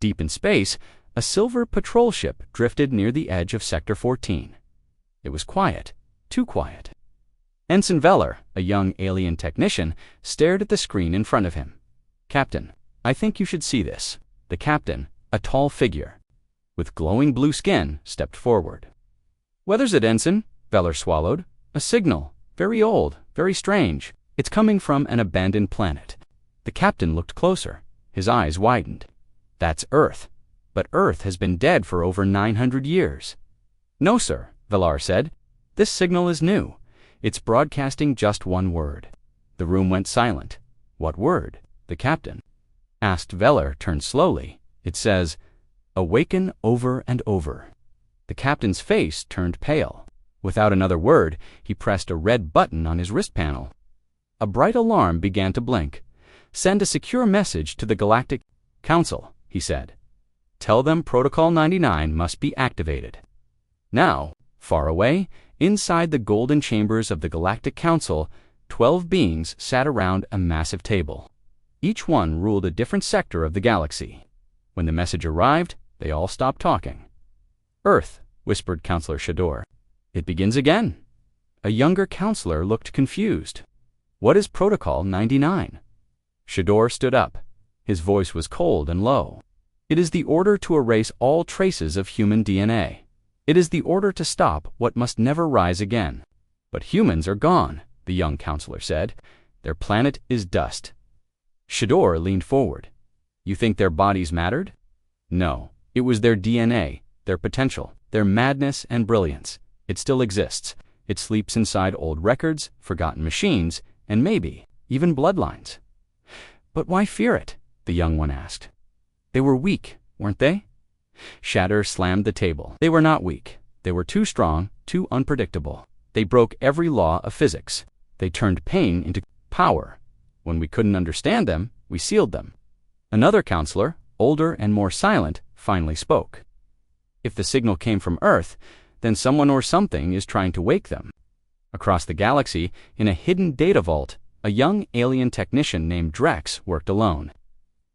Deep in space, a silver patrol ship drifted near the edge of Sector 14. It was quiet, too quiet. Ensign Veller, a young alien technician, stared at the screen in front of him. "Captain, I think you should see this." The captain, a tall figure, with glowing blue skin, stepped forward. "Weather's it, Ensign?" Veller swallowed. "A signal. Very old, very strange. It's coming from an abandoned planet." The captain looked closer. His eyes widened. "That's Earth. But Earth has been dead for over 900 years. "No, sir," Veller said. "This signal is new. It's broadcasting just one word." The room went silent. "What word?" the captain asked. Veller turned slowly. "It says, 'Awaken over and over.'" The captain's face turned pale. Without another word, he pressed a red button on his wrist panel. A bright alarm began to blink. "Send a secure message to the Galactic Council," he said. "Tell them Protocol 99 must be activated." Now, far away, inside the golden chambers of the Galactic Council, 12 beings sat around a massive table. Each one ruled a different sector of the galaxy. When the message arrived, they all stopped talking. "Earth," whispered Counselor Shador. "It begins again." A younger counselor looked confused. "What is Protocol 99? Shador stood up. His voice was cold and low. "It is the order to erase all traces of human DNA. It is the order to stop what must never rise again." "But humans are gone," the young counselor said. "Their planet is dust." Shador leaned forward. "You think their bodies mattered?" "No. It was their DNA, their potential, their madness and brilliance. It still exists. It sleeps inside old records, forgotten machines, and maybe even bloodlines." "But why fear it?" the young one asked. "They were weak, weren't they?" Shatter slammed the table. "They were not weak. They were too strong, too unpredictable. They broke every law of physics. They turned pain into power. When we couldn't understand them, we sealed them." Another counselor, older and more silent, finally spoke. "If the signal came from Earth, then someone or something is trying to wake them." Across the galaxy, in a hidden data vault, a young alien technician named Drex worked alone.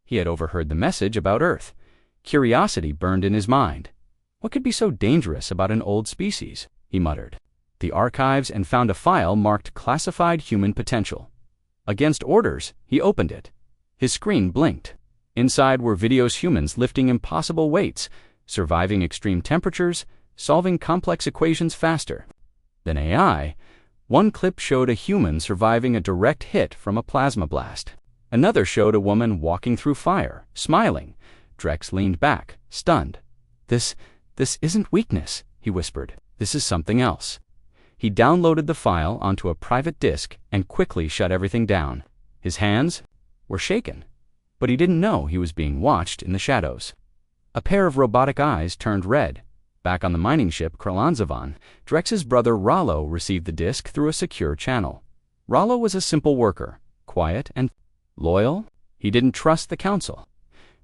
He had overheard the message about Earth. Curiosity burned in his mind. "What could be so dangerous about an old species?" he muttered. The archives and found a file marked Classified Human Potential. Against orders, he opened it. His screen blinked. Inside were videos humans lifting impossible weights, surviving extreme temperatures, solving complex equations faster. Then AI. One clip showed a human surviving a direct hit from a plasma blast. Another showed a woman walking through fire, smiling. Drex leaned back, stunned. This isn't weakness," he whispered. "This is something else." He downloaded the file onto a private disk and quickly shut everything down. His hands were shaken, but he didn't know he was being watched in the shadows. A pair of robotic eyes turned red. Back on the mining ship Kralanzavan, Drex's brother Rollo received the disk through a secure channel. Rollo was a simple worker, quiet and loyal. He didn't trust the council.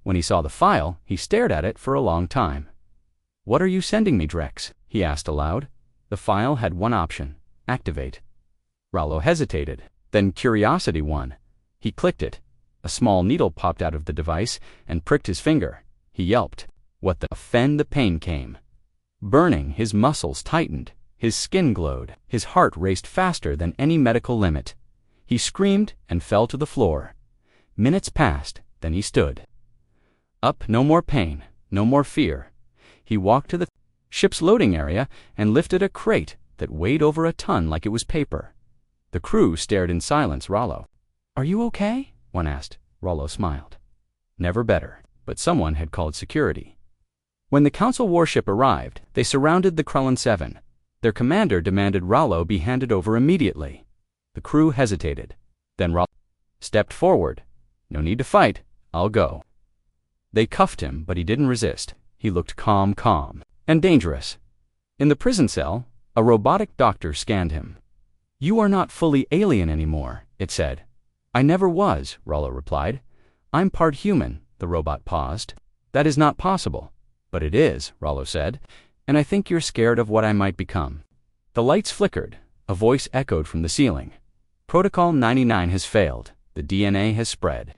When he saw the file, he stared at it for a long time. "What are you sending me, Drex?" he asked aloud. The file had one option: activate. Rollo hesitated. Then curiosity won. He clicked it. A small needle popped out of the device and pricked his finger. He yelped. What the Then the pain came. Burning, his muscles tightened. His skin glowed. His heart raced faster than any medical limit. He screamed and fell to the floor. Minutes passed, then he stood. Up, no more pain, no more fear. He walked to the ship's loading area and lifted a crate that weighed over a ton like it was paper. The crew stared in silence. Rollo. "Are you okay?" one asked. Rollo smiled. Never better, but someone had called security. When the council warship arrived, they surrounded the Krullen 7. Their commander demanded Rollo be handed over immediately. The crew hesitated. Then Rollo stepped forward. "No need to fight. I'll go." They cuffed him, but he didn't resist. He looked calm, and dangerous. In the prison cell, a robotic doctor scanned him. "You are not fully alien anymore," it said. "I never was," Rollo replied. "I'm part human." The robot paused. "That is not possible." "But it is," Rollo said, "and I think you're scared of what I might become." The lights flickered. A voice echoed from the ceiling. "Protocol 99 has failed. The DNA has spread."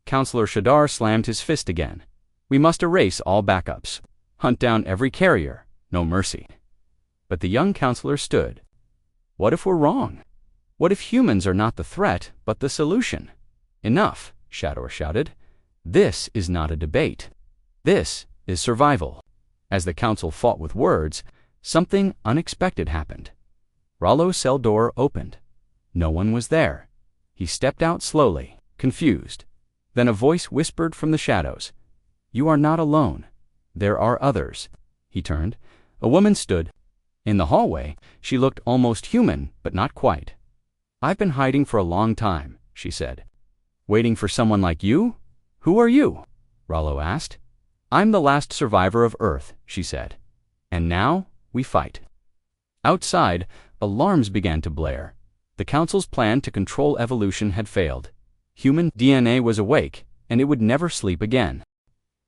Counselor Shadar slammed his fist again. We must erase all backups. Hunt down every carrier. No mercy. But the young counselor stood. What if we're wrong? What if humans are not the threat, but the solution? Enough, Shador shouted. This is not a debate. This is survival. As the council fought with words, something unexpected happened. Rollo's cell door opened. No one was there. He stepped out slowly, confused. Then a voice whispered from the shadows. You are not alone. There are others. He turned. A woman stood. In the hallway, she looked almost human, but not quite. I've been hiding for a long time, she said. Waiting for someone like you? Who are you? Rollo asked. I'm the last survivor of Earth, she said. And now we fight. Outside, alarms began to blare. The Council's plan to control evolution had failed. Human DNA was awake, and it would never sleep again.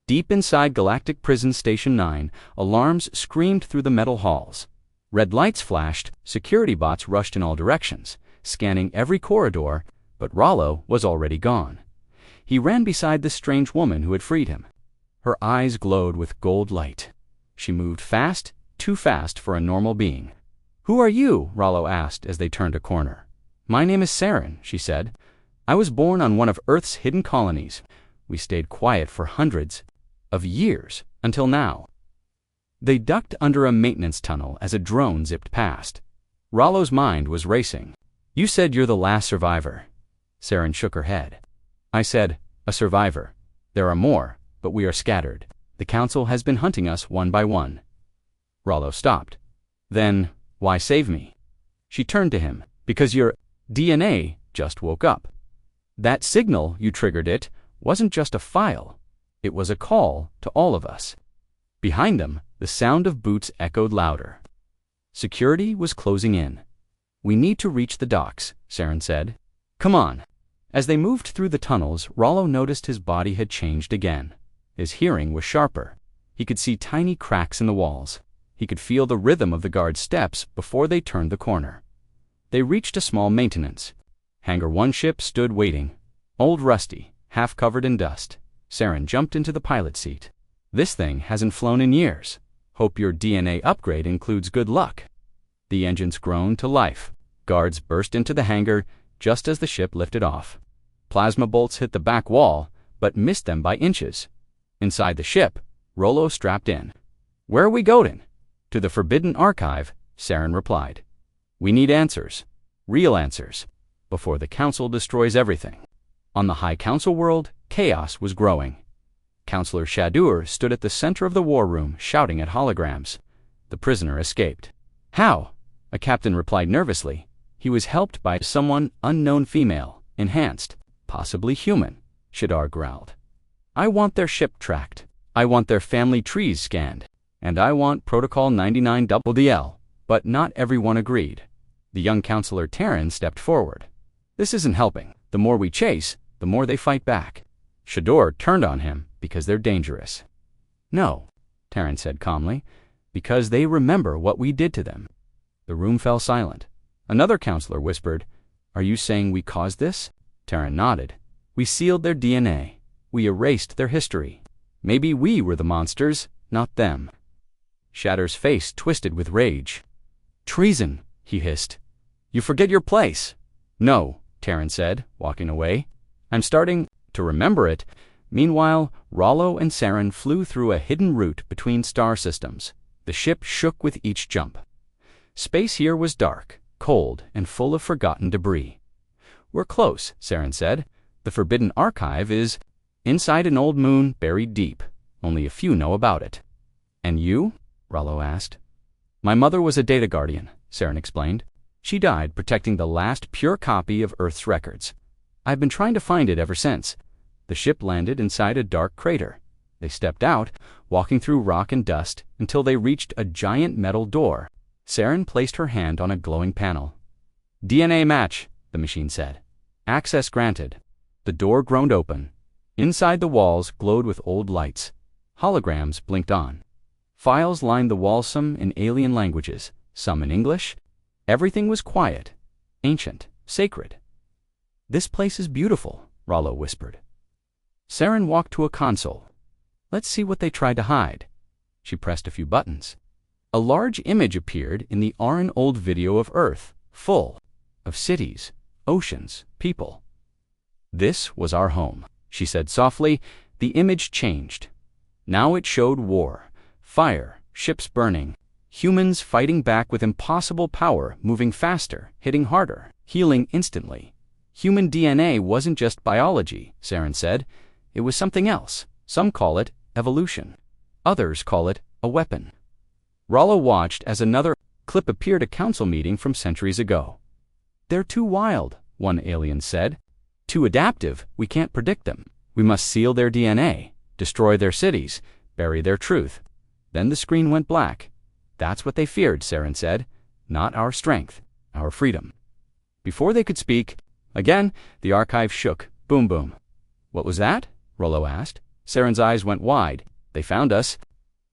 Deep inside Galactic Prison Station 9, alarms screamed through the metal halls. Red lights flashed, security bots rushed in all directions, scanning every corridor, but Rollo was already gone. He ran beside the strange woman who had freed him. Her eyes glowed with gold light. She moved fast, too fast for a normal being. Who are you? Rollo asked as they turned a corner. My name is Saren, she said. I was born on one of Earth's hidden colonies. We stayed quiet for hundreds of years, until now. They ducked under a maintenance tunnel as a drone zipped past. Rollo's mind was racing. You said you're the last survivor. Saren shook her head. I said, a survivor. There are more, but we are scattered. The Council has been hunting us one by one. Rollo stopped. Then, why save me? She turned to him. Because your DNA just woke up. That signal you triggered it wasn't just a file. It was a call to all of us. Behind them, the sound of boots echoed louder. Security was closing in. We need to reach the docks, Saren said. Come on. As they moved through the tunnels, Rollo noticed his body had changed again. His hearing was sharper. He could see tiny cracks in the walls. He could feel the rhythm of the guard's steps before they turned the corner. They reached a small maintenance. Hangar 1 ship stood waiting. Old rusty, half covered in dust. Saren jumped into the pilot seat. This thing hasn't flown in years. Hope your DNA upgrade includes good luck. The engines groaned to life. Guards burst into the hangar just as the ship lifted off. Plasma bolts hit the back wall, but missed them by inches. Inside the ship, Rollo strapped in. Where are we going? To the Forbidden Archive, Saren replied. We need answers. Real answers. Before the Council destroys everything. On the High Council world, chaos was growing. Counselor Shador stood at the center of the war room, shouting at holograms. The prisoner escaped. How? A captain replied nervously. He was helped by someone unknown female, enhanced, possibly human, Shador growled. I want their ship tracked. I want their family trees scanned. And I want Protocol 99 DL. But not everyone agreed. The young counselor Terran stepped forward. This isn't helping. The more we chase, the more they fight back. Shador turned on him because they're dangerous. No, Terran said calmly, because they remember what we did to them. The room fell silent. Another counselor whispered, Are you saying we caused this? Terran nodded. We sealed their DNA. We erased their history. Maybe we were the monsters, not them. Shador's face twisted with rage. Treason, he hissed. You forget your place. No, Terran said, walking away. I'm starting to remember it. Meanwhile, Rollo and Saren flew through a hidden route between star systems. The ship shook with each jump. Space here was dark, cold, and full of forgotten debris. We're close, Saren said. The Forbidden Archive is inside an old moon buried deep. Only a few know about it. And you? Rollo asked. My mother was a data guardian, Saren explained. She died protecting the last pure copy of Earth's records. I've been trying to find it ever since. The ship landed inside a dark crater. They stepped out, walking through rock and dust, until they reached a giant metal door. Saren placed her hand on a glowing panel. DNA match, the machine said. Access granted. The door groaned open. Inside the walls glowed with old lights. Holograms blinked on. Files lined the walls, some in alien languages, some in English. Everything was quiet, ancient, sacred. This place is beautiful, Rollo whispered. Saren walked to a console. Let's see what they tried to hide. She pressed a few buttons. A large image appeared in the old video of Earth, full of cities, oceans, people. This was our home, she said softly. The image changed. Now it showed war, fire, ships burning, humans fighting back with impossible power, moving faster, hitting harder, healing instantly. Human DNA wasn't just biology, Saren said. It was something else. Some call it evolution. Others call it a weapon. Rollo watched as another clip appeared, a council meeting from centuries ago. They're too wild, one alien said. Too adaptive, we can't predict them. We must seal their DNA, destroy their cities, bury their truth. Then the screen went black. That's what they feared, Saren said. Not our strength, our freedom. Before they could speak, again, the archive shook. Boom, boom. What was that? Rollo asked. Saren's eyes went wide. They found us.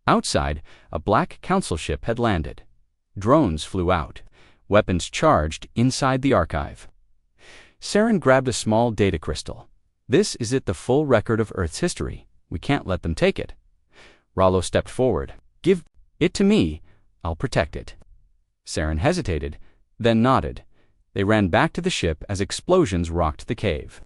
Outside, a black council ship had landed. Drones flew out. Weapons charged inside the archive. Saren grabbed a small data crystal. This is the full record of Earth's history. We can't let them take it. Rollo stepped forward. Give it to me. I'll protect it. Saren hesitated, then nodded. They ran back to the ship as explosions rocked the cave.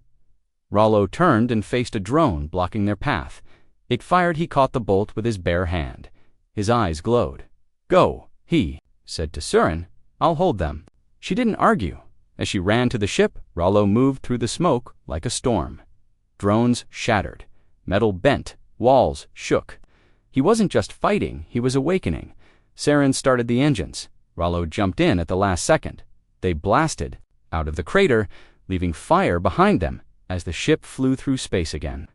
Rollo turned and faced a drone blocking their path. It fired. He caught the bolt with his bare hand. His eyes glowed. Go, he said to Saren. I'll hold them. She didn't argue. As she ran to the ship, Rollo moved through the smoke like a storm. Drones shattered. Metal bent. Walls shook. He wasn't just fighting, he was awakening. Saren started the engines. Rollo jumped in at the last second. They blasted out of the crater, leaving fire behind them as the ship flew through space again.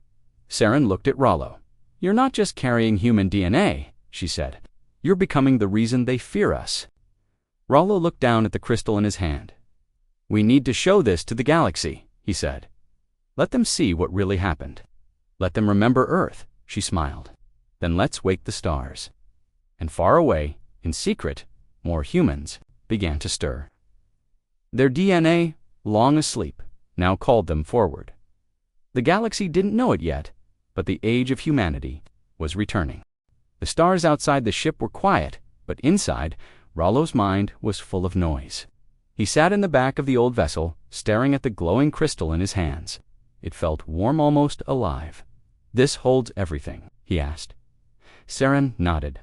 Saren looked at Rollo. You're not just carrying human DNA, she said. You're becoming the reason they fear us. Rollo looked down at the crystal in his hand. We need to show this to the galaxy, he said. Let them see what really happened. Let them remember Earth, she smiled. Then let's wake the stars. And far away, in secret, more humans began to stir. Their DNA, long asleep, now called them forward. The galaxy didn't know it yet, but the age of humanity was returning. The stars outside the ship were quiet, but inside, Rollo's mind was full of noise. He sat in the back of the old vessel, staring at the glowing crystal in his hands. It felt warm, almost alive. This holds everything, he asked. Saren nodded.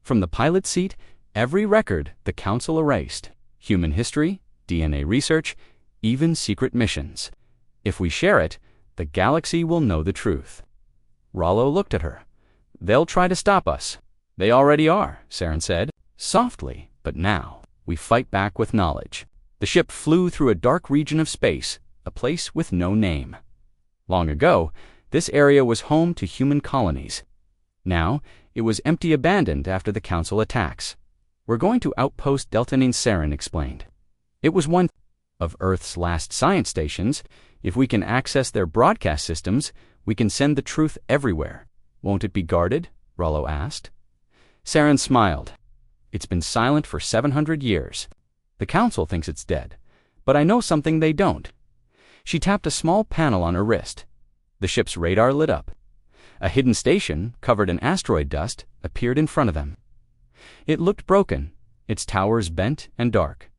From the pilot's seat, every record the council erased. Human history, DNA research, even secret missions. If we share it, the galaxy will know the truth. Rollo looked at her. They'll try to stop us. They already are, Saren said, softly, but now we fight back with knowledge. The ship flew through a dark region of space, a place with no name. Long ago, this area was home to human colonies. Now, it was empty, abandoned after the council attacks. We're going to Outpost Deltanine, Saren explained. It was one of Earth's last science stations. If we can access their broadcast systems, we can send the truth everywhere. Won't it be guarded? Rollo asked. Saren smiled. It's been silent for 700 years. The council thinks it's dead, but I know something they don't. She tapped a small panel on her wrist. The ship's radar lit up. A hidden station, covered in asteroid dust, appeared in front of them. It looked broken, its towers bent and dark.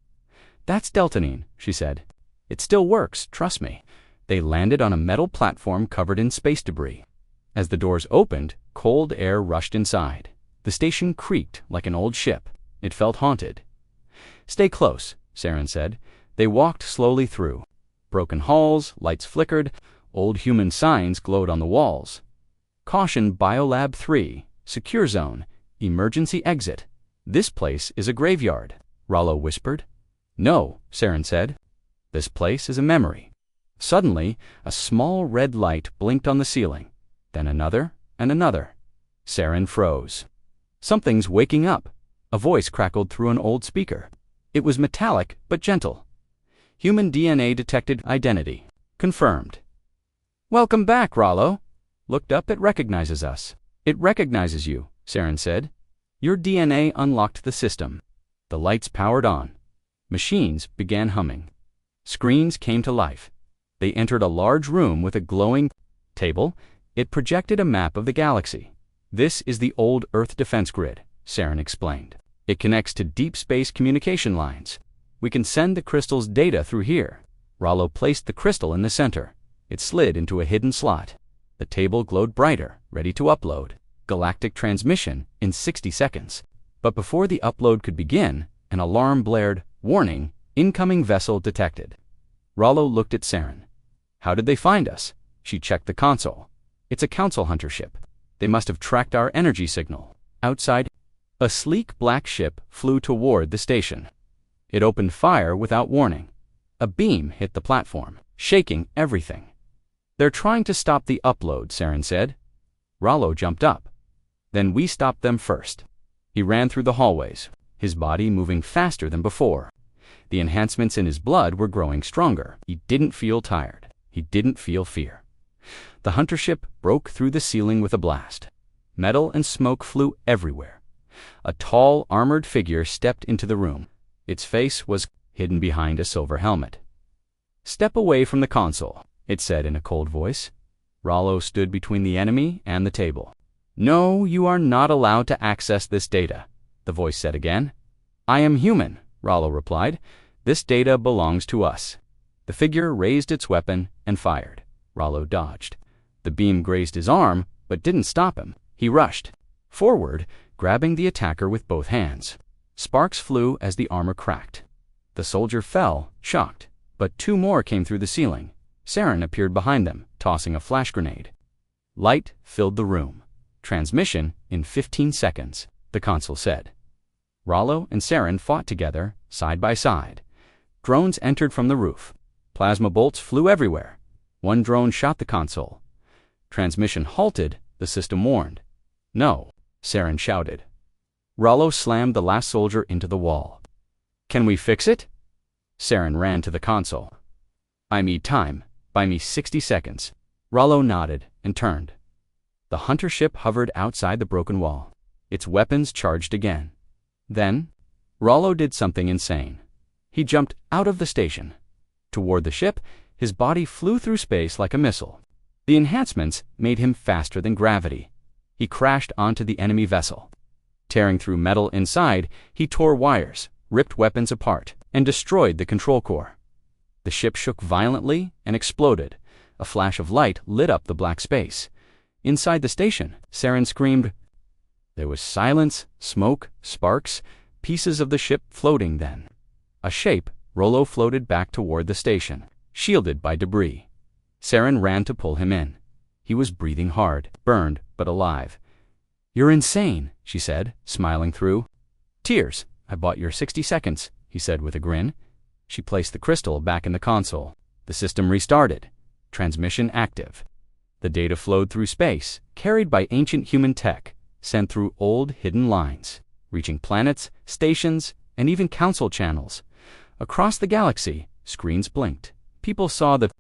That's Deltanine, she said. It still works, trust me. They landed on a metal platform covered in space debris. As the doors opened, cold air rushed inside. The station creaked like an old ship. It felt haunted. Stay close, Saren said. They walked slowly through. Broken halls, lights flickered, old human signs glowed on the walls. Caution, Biolab 3, secure zone, emergency exit. This place is a graveyard, Rollo whispered. No, Saren said. This place is a memory. Suddenly, a small red light blinked on the ceiling, then another and another. Saren froze. Something's waking up. A voice crackled through an old speaker. It was metallic but gentle. Human DNA detected, identity confirmed. Welcome back, Rollo. Looked up, it recognizes us. It recognizes you, Saren said. Your DNA unlocked the system. The lights powered on. Machines began humming. Screens came to life. They entered a large room with a glowing table. It projected a map of the galaxy. This is the old Earth defense grid, Saren explained. It connects to deep space communication lines. We can send the crystal's data through here. Rollo placed the crystal in the center. It slid into a hidden slot. The table glowed brighter, ready to upload. Galactic transmission in 60 seconds. But before the upload could begin, an alarm blared. Warning, incoming vessel detected. Rollo looked at Saren. How did they find us? She checked the console. It's a council hunter ship. They must have tracked our energy signal. Outside, a sleek black ship flew toward the station. It opened fire without warning. A beam hit the platform, shaking everything. They're trying to stop the upload, Saren said. Rollo jumped up. Then we stopped them first. He ran through the hallways, his body moving faster than before. The enhancements in his blood were growing stronger. He didn't feel tired. He didn't feel fear. The hunter ship broke through the ceiling with a blast. Metal and smoke flew everywhere. A tall, armored figure stepped into the room. Its face was hidden behind a silver helmet. "Step away from the console," it said in a cold voice. Rollo stood between the enemy and the table. "No, you are not allowed to access this data," the voice said again. "I am human," Rollo replied. "This data belongs to us." The figure raised its weapon and fired. Rollo dodged. The beam grazed his arm, but didn't stop him. He rushed forward, grabbing the attacker with both hands. Sparks flew as the armor cracked. The soldier fell, shocked, but two more came through the ceiling. Saren appeared behind them, tossing a flash grenade. Light filled the room. "Transmission in 15 seconds, the console said. Rollo and Saren fought together, side by side. Drones entered from the roof. Plasma bolts flew everywhere. One drone shot the console. Transmission halted, the system warned. "No," Saren shouted. Rollo slammed the last soldier into the wall. "Can we fix it?" Saren ran to the console. "I need time. Buy me 60 seconds. Rollo nodded and turned. The hunter ship hovered outside the broken wall. Its weapons charged again. Then, Rollo did something insane. He jumped out of the station. Toward the ship, his body flew through space like a missile. The enhancements made him faster than gravity. He crashed onto the enemy vessel. Tearing through metal inside, he tore wires, ripped weapons apart, and destroyed the control core. The ship shook violently and exploded. A flash of light lit up the black space. Inside the station, Saren screamed. There was silence, smoke, sparks, pieces of the ship floating then. A shape, Rollo floated back toward the station, shielded by debris. Saren ran to pull him in. He was breathing hard, burned, but alive. "You're insane," she said, smiling through. "Tears. I bought your 60 seconds, he said with a grin. She placed the crystal back in the console. The system restarted. Transmission active. The data flowed through space, carried by ancient human tech, sent through old hidden lines, reaching planets, stations, and even council channels. Across the galaxy, screens blinked. People saw the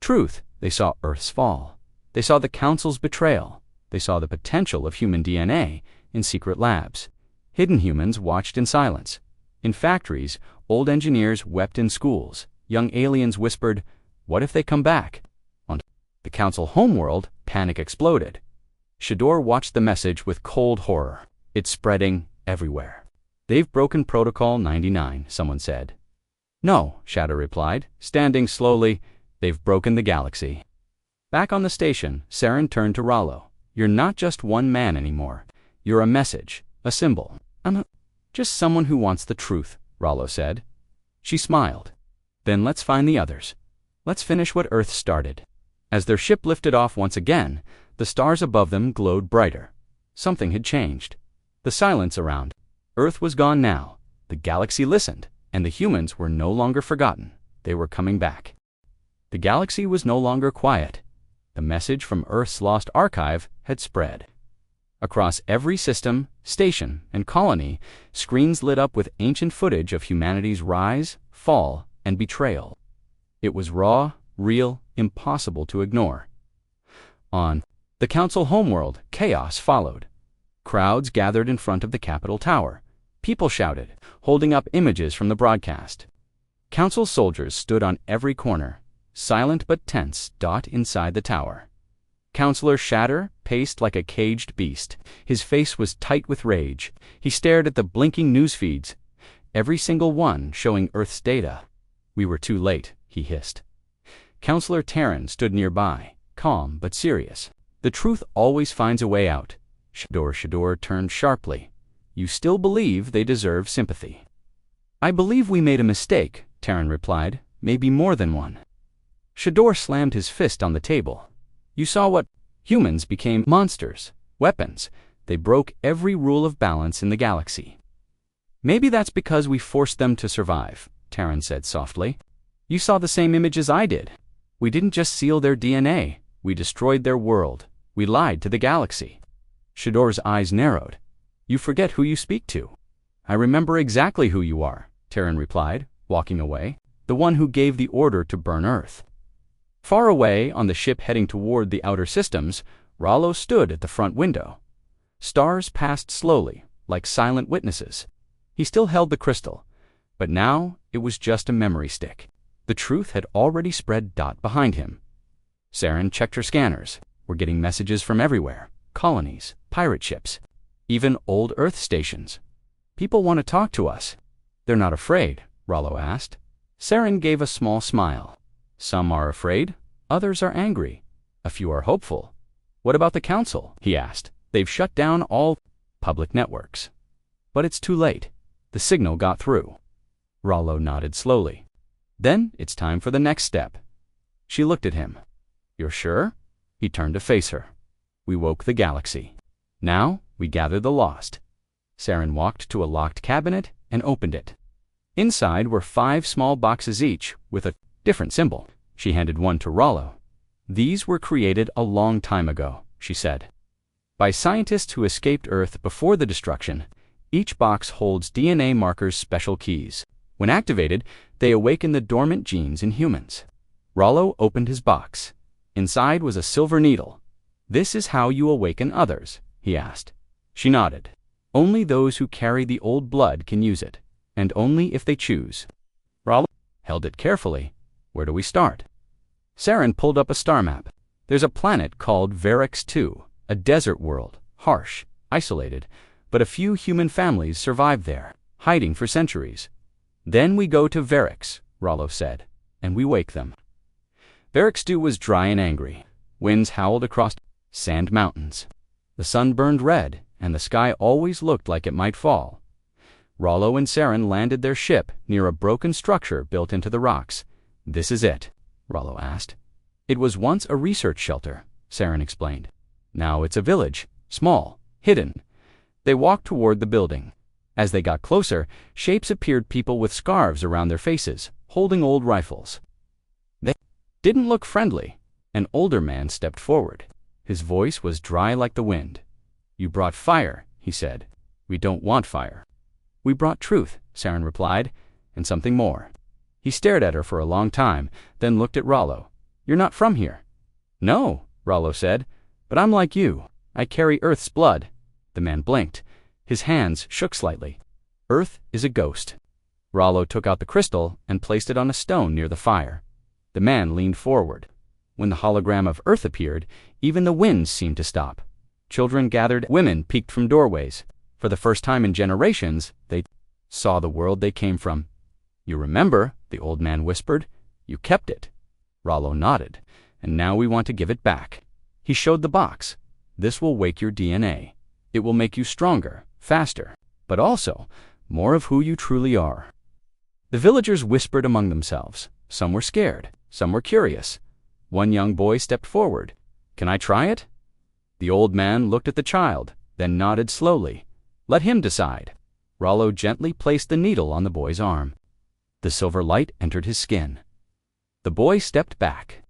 truth. They saw Earth's fall. They saw the council's betrayal. They saw the potential of human DNA in secret labs. Hidden humans watched in silence. In factories, old engineers wept in schools. Young aliens whispered, "What if they come back?" On the council homeworld, panic exploded. Shador watched the message with cold horror. It's spreading everywhere. "They've broken Protocol 99, someone said. "No," Shadow replied, standing slowly. "They've broken the galaxy." Back on the station, Saren turned to Rollo. "You're not just one man anymore. You're a message, a symbol." "I'm just someone who wants the truth," Rollo said. She smiled. "Then let's find the others. Let's finish what Earth started." As their ship lifted off once again, the stars above them glowed brighter. Something had changed. The silence around Earth was gone now. The galaxy listened, and the humans were no longer forgotten. They were coming back. The galaxy was no longer quiet. The message from Earth's lost archive had spread. Across every system, station, and colony, screens lit up with ancient footage of humanity's rise, fall, and betrayal. It was raw, real, impossible to ignore. On the council homeworld, chaos followed. Crowds gathered in front of the Capitol Tower. People shouted, holding up images from the broadcast. Council soldiers stood on every corner, silent but tense, inside the tower. Counselor Shatter paced like a caged beast. His face was tight with rage. He stared at the blinking news feeds, every single one showing Earth's data. We were too late, he hissed. Counselor Terran stood nearby, calm but serious. The truth always finds a way out. Shador turned sharply. You still believe they deserve sympathy? I believe we made a mistake, Terran replied. Maybe more than one. Shador slammed his fist on the table. You saw what? Humans became monsters, weapons. They broke every rule of balance in the galaxy. Maybe that's because we forced them to survive, Terran said softly. You saw the same images I did. We didn't just seal their DNA. We destroyed their world. We lied to the galaxy. Shador's eyes narrowed. You forget who you speak to. I remember exactly who you are, Terran replied, walking away. The one who gave the order to burn Earth. Far away on the ship heading toward the outer systems, Rollo stood at the front window. Stars passed slowly, like silent witnesses. He still held the crystal, but now it was just a memory stick. The truth had already spread behind him. Saren checked her scanners. We're getting messages from everywhere. Colonies, pirate ships, even old Earth stations. People want to talk to us. They're not afraid, Rollo asked. Saren gave a small smile. Some are afraid, others are angry. A few are hopeful. What about the Council? He asked. They've shut down all public networks. But it's too late. The signal got through. Rollo nodded slowly. Then it's time for the next step. She looked at him. You're sure? He turned to face her. We woke the galaxy. Now we gather the lost. Saren walked to a locked cabinet and opened it. Inside were 5 small boxes each with a different symbol. She handed one to Rollo. These were created a long time ago, she said. By scientists who escaped Earth before the destruction. Each box holds DNA markers' special keys. When activated, they awaken the dormant genes in humans. Rollo opened his box. Inside was a silver needle. This is how you awaken others, he asked. She nodded. Only those who carry the old blood can use it, and only if they choose. Rollo held it carefully. Where do we start? Saren pulled up a star map. There's a planet called Varix II, a desert world, harsh, isolated, but a few human families survived there, hiding for centuries. Then we go to Varix, Rollo said, and we wake them. Varix II was dry and angry. Winds howled across sand mountains. The sun burned red, and the sky always looked like it might fall. Rollo and Saren landed their ship near a broken structure built into the rocks. This is it, Rollo asked. It was once a research shelter, Saren explained. Now it's a village, small, hidden. They walked toward the building. As they got closer, shapes appeared, people with scarves around their faces, holding old rifles. They didn't look friendly. An older man stepped forward. His voice was dry like the wind. You brought fire, he said. We don't want fire. We brought truth, Saren replied, and something more. He stared at her for a long time, then looked at Rollo. You're not from here. No, Rollo said, but I'm like you. I carry Earth's blood. The man blinked. His hands shook slightly. Earth is a ghost. Rollo took out the crystal and placed it on a stone near the fire. The man leaned forward. When the hologram of Earth appeared, even the winds seemed to stop. Children gathered, women peeked from doorways. For the first time in generations, they saw the world they came from. You remember, the old man whispered. You kept it. Rollo nodded. And now we want to give it back. He showed the box. This will wake your DNA. It will make you stronger, faster, but also more of who you truly are. The villagers whispered among themselves. Some were scared, some were curious. One young boy stepped forward. Can I try it? The old man looked at the child, then nodded slowly. Let him decide. Rollo gently placed the needle on the boy's arm. The silver light entered his skin. The boy stepped back.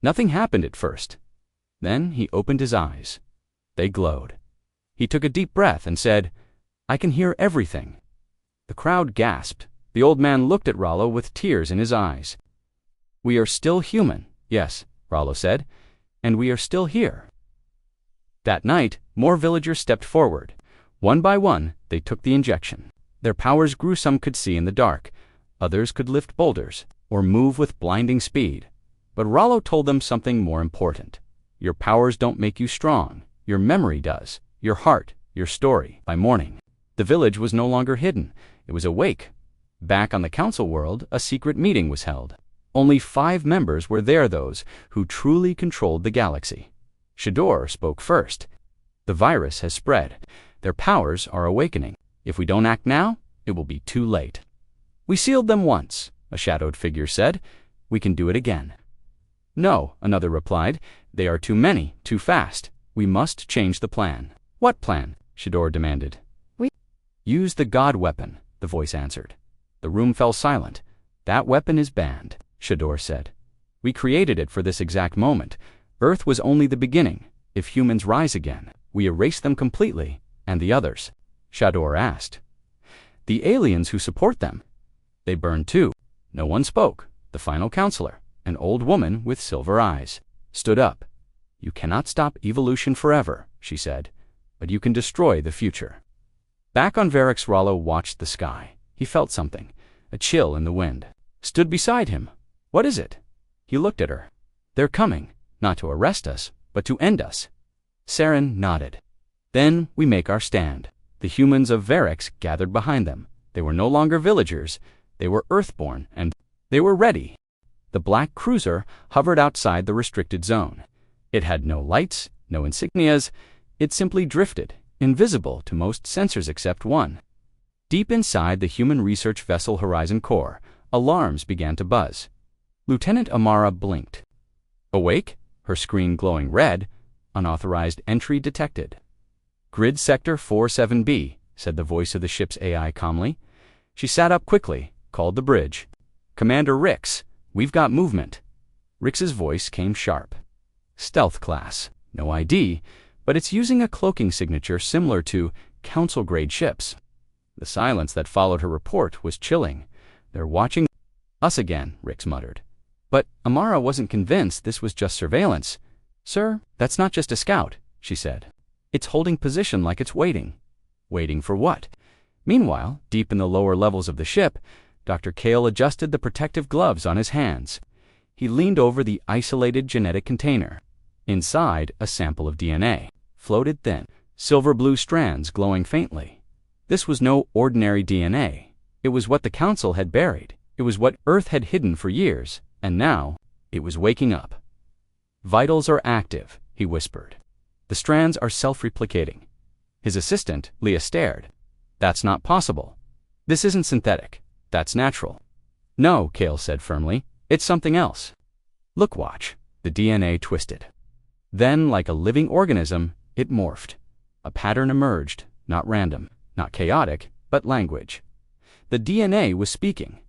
Nothing happened at first. Then he opened his eyes. They glowed. He took a deep breath and said, I can hear everything. The crowd gasped. The old man looked at Rollo with tears in his eyes. We are still human, yes, Rollo said, and we are still here. That night, more villagers stepped forward. One by one, they took the injection. Their powers grew. Some could see in the dark. Others could lift boulders or move with blinding speed. But Rollo told them something more important. Your powers don't make you strong. Your memory does. Your heart, your story. By morning, the village was no longer hidden. It was awake. Back on the council world, a secret meeting was held. Only 5 members were there, those who truly controlled the galaxy. Shador spoke first. The virus has spread. Their powers are awakening. If we don't act now, it will be too late. We sealed them once, a shadowed figure said. We can do it again. No, another replied. They are too many, too fast. We must change the plan. What plan? Shador demanded. Use the God weapon, the voice answered. The room fell silent. That weapon is banned, Shador said. We created it for this exact moment. Earth was only the beginning. If humans rise again, we erase them completely. And the others? Shador asked. The aliens who support them. They burn too. No one spoke. The final counselor, an old woman with silver eyes, stood up. You cannot stop evolution forever, she said, but you can destroy the future. Back on Varix, Rollo watched the sky. He felt something, a chill in the wind. Stood beside him. What is it? He looked at her. They're coming, not to arrest us, but to end us. Saren nodded. Then we make our stand. The humans of Varix gathered behind them. They were no longer villagers. They were Earthborn, and they were ready. The black cruiser hovered outside the restricted zone. It had no lights, no insignias. It simply drifted, invisible to most sensors except one. Deep inside the human research vessel Horizon Core, alarms began to buzz. Lieutenant Amara blinked. Awake, her screen glowing red, unauthorized entry detected. Grid Sector 47B, said the voice of the ship's AI calmly. She sat up quickly, called the bridge. Commander Rix, we've got movement. Rix's voice came sharp. Stealth class, no ID, but it's using a cloaking signature similar to Council-grade ships. The silence that followed her report was chilling. They're watching us again, Rix muttered. But Amara wasn't convinced this was just surveillance. Sir, that's not just a scout, she said. It's holding position like it's waiting. Waiting for what? Meanwhile, deep in the lower levels of the ship, Dr. Kale adjusted the protective gloves on his hands. He leaned over the isolated genetic container. Inside, a sample of DNA floated thin, silver-blue strands glowing faintly. This was no ordinary DNA. It was what the Council had buried. It was what Earth had hidden for years, and now it was waking up. Vitals are active, he whispered. The strands are self-replicating. His assistant, Leah, stared. That's not possible. This isn't synthetic. That's natural. No, Kale said firmly. It's something else. Look, watch. The DNA twisted. Then, like a living organism, it morphed. A pattern emerged, not random, not chaotic, but language. The DNA was speaking.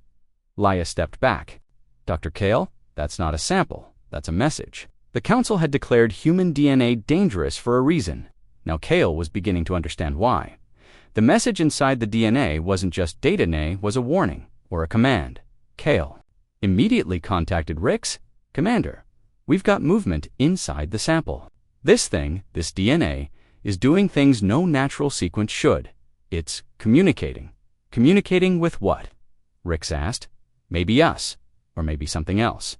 Leah stepped back. Dr. Kale, that's not a sample. That's a message. The Council had declared human DNA dangerous for a reason. Now Kale was beginning to understand why. The message inside the DNA wasn't just data, nay, was a warning, or a command. Kale immediately contacted Rix. Commander, we've got movement inside the sample. This thing, this DNA, is doing things no natural sequence should. It's communicating. Communicating with what? Rix asked. Maybe us, or maybe something else.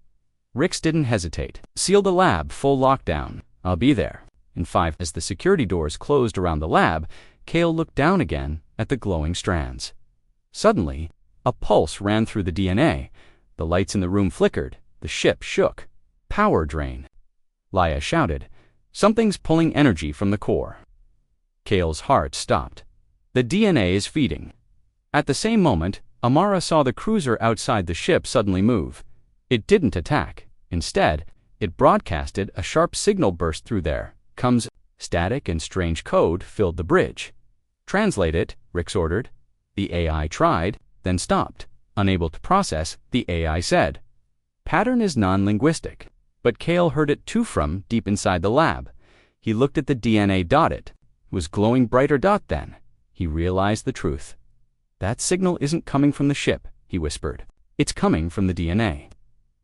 Rix didn't hesitate. Seal the lab, full lockdown. I'll be there. In 5, as the security doors closed around the lab, Kale looked down again at the glowing strands. Suddenly, a pulse ran through the DNA. The lights in the room flickered. The ship shook. Power drain. Leah shouted. Something's pulling energy from the core. Kale's heart stopped. The DNA is feeding. At the same moment, Amara saw the cruiser outside the ship suddenly move. It didn't attack. Instead, it broadcasted a sharp signal burst through there. Comes static and strange code filled the bridge. Translate it, Rix ordered. The AI tried, then stopped. Unable to process, the AI said. Pattern is non-linguistic, but Kale heard it too from deep inside the lab. He looked at the DNA dot. It was glowing brighter dot then. He realized the truth. That signal isn't coming from the ship, he whispered. It's coming from the DNA.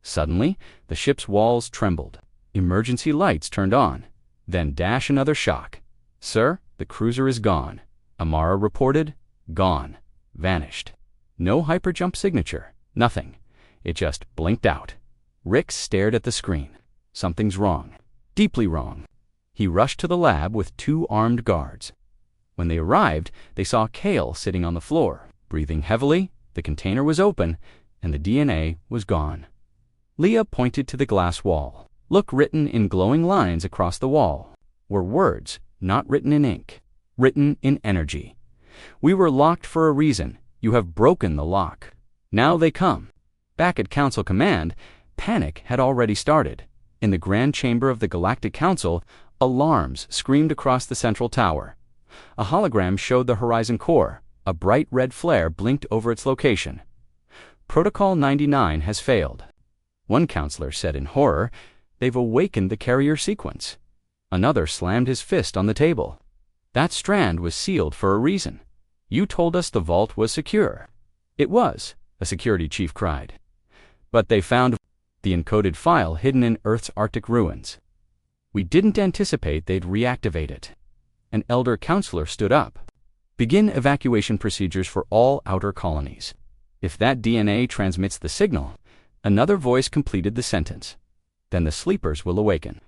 Suddenly, the ship's walls trembled. Emergency lights turned on. Then dash another shock. Sir, the cruiser is gone. Amara reported. Gone. Vanished. No hyperjump signature. Nothing. It just blinked out. Rix stared at the screen. Something's wrong. Deeply wrong. He rushed to the lab with 2 armed guards. When they arrived, they saw Kale sitting on the floor, breathing heavily. The container was open, and the DNA was gone. Leah pointed to the glass wall. Look, written in glowing lines across the wall were words, not written in ink, written in energy. We were locked for a reason. You have broken the lock. Now they come. Back at Council Command, panic had already started. In the Grand Chamber of the Galactic Council, alarms screamed across the central tower. A hologram showed the Horizon Core. A bright red flare blinked over its location. Protocol 99 has failed. One counselor said in horror, "They've awakened the carrier sequence." Another slammed his fist on the table. "That strand was sealed for a reason. You told us the vault was secure." "It was," a security chief cried. "But they found the encoded file hidden in Earth's Arctic ruins. We didn't anticipate they'd reactivate it." An elder counselor stood up. "Begin evacuation procedures for all outer colonies. If that DNA transmits the signal," another voice completed the sentence, "then the sleepers will awaken."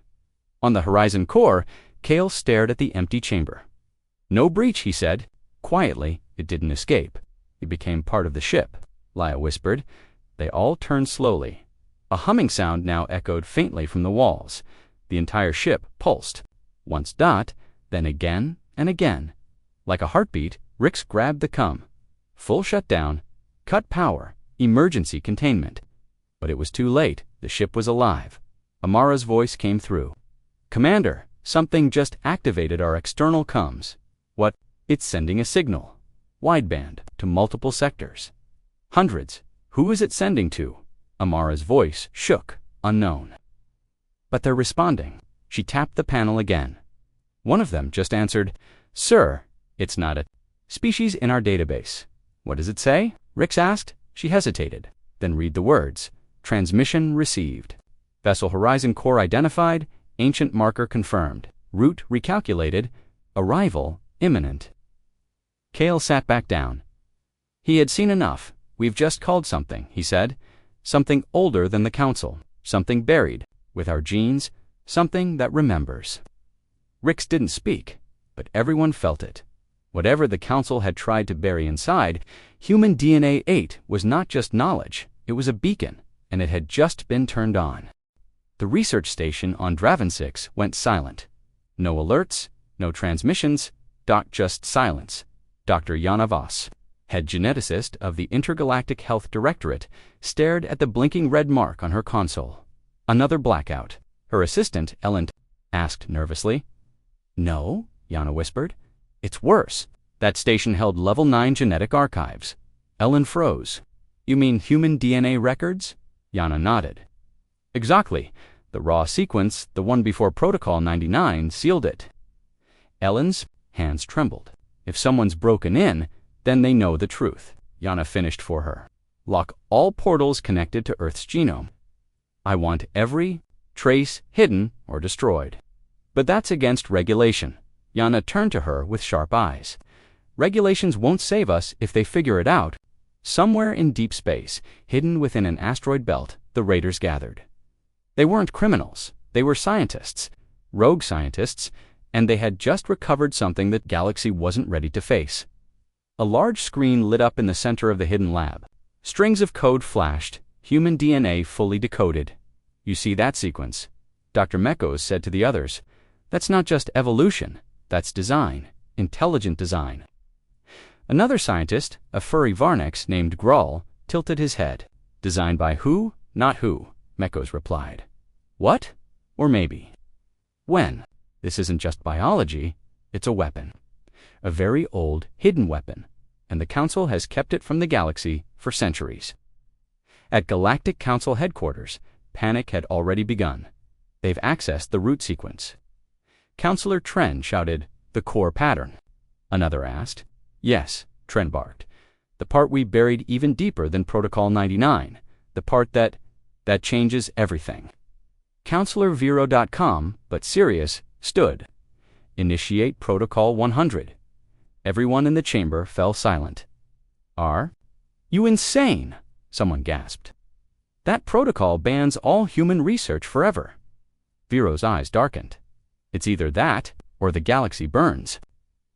On the Horizon Core, Kale stared at the empty chamber. "No breach," he said. Quietly, it didn't escape. It became part of the ship, Leah whispered. They all turned slowly. A humming sound now echoed faintly from the walls. The entire ship pulsed. Once dot, then again and again. Like a heartbeat, Rix grabbed the CUM. Full shutdown, cut power, emergency containment. But it was too late. The ship was alive. Amara's voice came through. "Commander, something just activated our external CUMs." "What?" "It's sending a signal. Wideband to multiple sectors." "Hundreds. Who is it sending to?" Amara's voice shook, unknown. "But they're responding." She tapped the panel again. One of them just answered, "Sir, it's not a species in our database." "What does it say?" Rix asked. She hesitated. "Then read the words. Transmission received. Vessel Horizon Core identified. Ancient marker confirmed. Route recalculated. Arrival imminent." Kale sat back down. He had seen enough. "We've just called something," he said. "Something older than the Council. Something buried with our genes. Something that remembers." Rix didn't speak, but everyone felt it. Whatever the Council had tried to bury inside, human DNA 8 was not just knowledge. It was a beacon, and it had just been turned on. The research station on Draven 6 went silent. No alerts, no transmissions, just silence. Dr. Yana Voss, head geneticist of the Intergalactic Health Directorate, stared at the blinking red mark on her console. Another blackout. Her assistant, Ellen, asked nervously. "No," Yana whispered. "It's worse. That station held level 9 genetic archives." Ellen froze. "You mean human DNA records?" Yana nodded. "Exactly. The raw sequence, the one before Protocol 99, sealed it." Ellen's hands trembled. "If someone's broken in, then they know the truth." Yana finished for her. "Lock all portals connected to Earth's genome. I want every trace hidden or destroyed." "But that's against regulation." Yana turned to her with sharp eyes. "Regulations won't save us if they figure it out." Somewhere in deep space, hidden within an asteroid belt, the raiders gathered. They weren't criminals. They were scientists, rogue scientists, and they had just recovered something that Galaxy wasn't ready to face. A large screen lit up in the center of the hidden lab. Strings of code flashed, human DNA fully decoded. "You see that sequence?" Dr. Mekos said to the others. "That's not just evolution. That's design. Intelligent design." Another scientist, a furry Varnex named Grawl, tilted his head. "Designed by who? Not who," Mekos replied. "What? Or maybe. When? This isn't just biology, it's a weapon. A very old, hidden weapon, and the Council has kept it from the Galaxy for centuries." At Galactic Council headquarters, panic had already begun. "They've accessed the root sequence." Counselor Tren shouted, "The core pattern." Another asked. "Yes," Tren barked. "The part we buried even deeper than Protocol 99. The part that changes everything." CounselorVero.com, but serious, stood. "Initiate Protocol 100. Everyone in the chamber fell silent. "Are you insane?" someone gasped. "That protocol bans all human research forever." Vero's eyes darkened. It's either that, or the galaxy burns.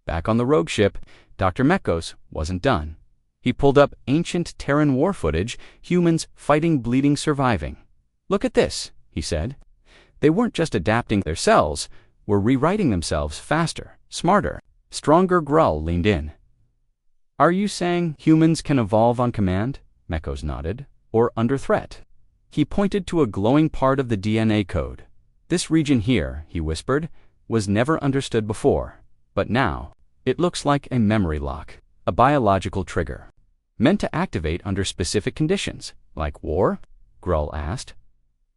Back on the rogue ship, Dr. Mekos wasn't done. He pulled up ancient Terran war footage, humans fighting, bleeding, surviving. Look at this, he said. They weren't just adapting their cells, were rewriting themselves faster, smarter, stronger. Grull leaned in. Are you saying humans can evolve on command? Mekos nodded. Or under threat? He pointed to a glowing part of the DNA code. This region here, he whispered, was never understood before, but now it looks like a memory lock, a biological trigger, meant to activate under specific conditions. Like war? Grull asked.